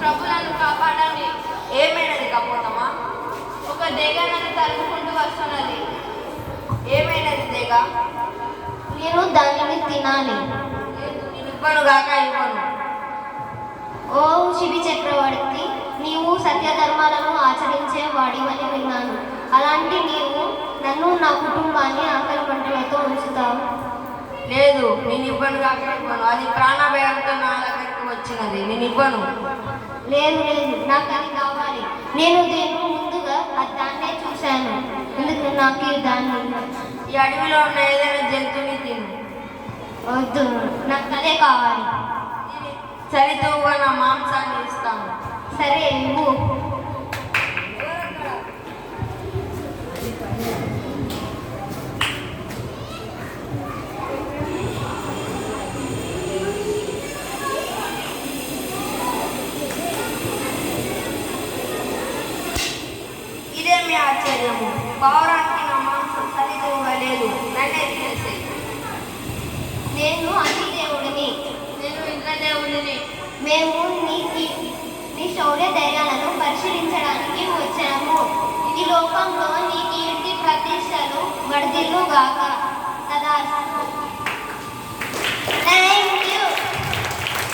ప్రభు నన్ను కాపాడండి. ఏమైనది కపోతమా? ఒక దేగ నన్ను తరుముకుంటూ వస్తున్నది. ఏమైనది దేగ? నేను దానిని తినాలి. నేను ఇవ్వనుగాక ఇవ్వను. ఓ శిబి చక్రవర్తి, నీవు సత్యధర్మాలను ఆచరించే వాడివని విన్నాను. అలాంటి నీవు నన్ను నా కుటుంబాన్ని ఆకలి మంటలతో ఉంచుతావు. లేదు, నేను ఇవ్వనుగాక ఇవ్వను. అది ప్రాణభయంతో నా దగ్గరికి వచ్చినది. నేను ఇవ్వను. లేదు లేదు, నాకు అది కావాలి. నేను దీన్ని ముందుగా దాన్నే చూశాను. ఎందుకు నాకు దాన్ని? ఈ అడవిలో ఉన్న ఏదైనా జంతువుని తిను. వద్దు, నాకు అదే కావాలి. సరితూగా నా మాంసాన్ని ఇస్తాను. సరే ఇవ్వు. ఇదేమి ఆశ్చర్యము! పౌరానికి నా మాంసం సరితూగా లేదు. నన్నే తినేసేయి. నేను అగ్నిదేవుడిని. నేను ఇంద్రదేవుడిని. మేము నీ శౌర్య ధైర్యాలను పరిశీలించడానికి వచ్చాము. ఈ లోకంలో నీ కీర్తి ప్రతిష్టలు వర్ధిల్లుగాక. తదాస్తు.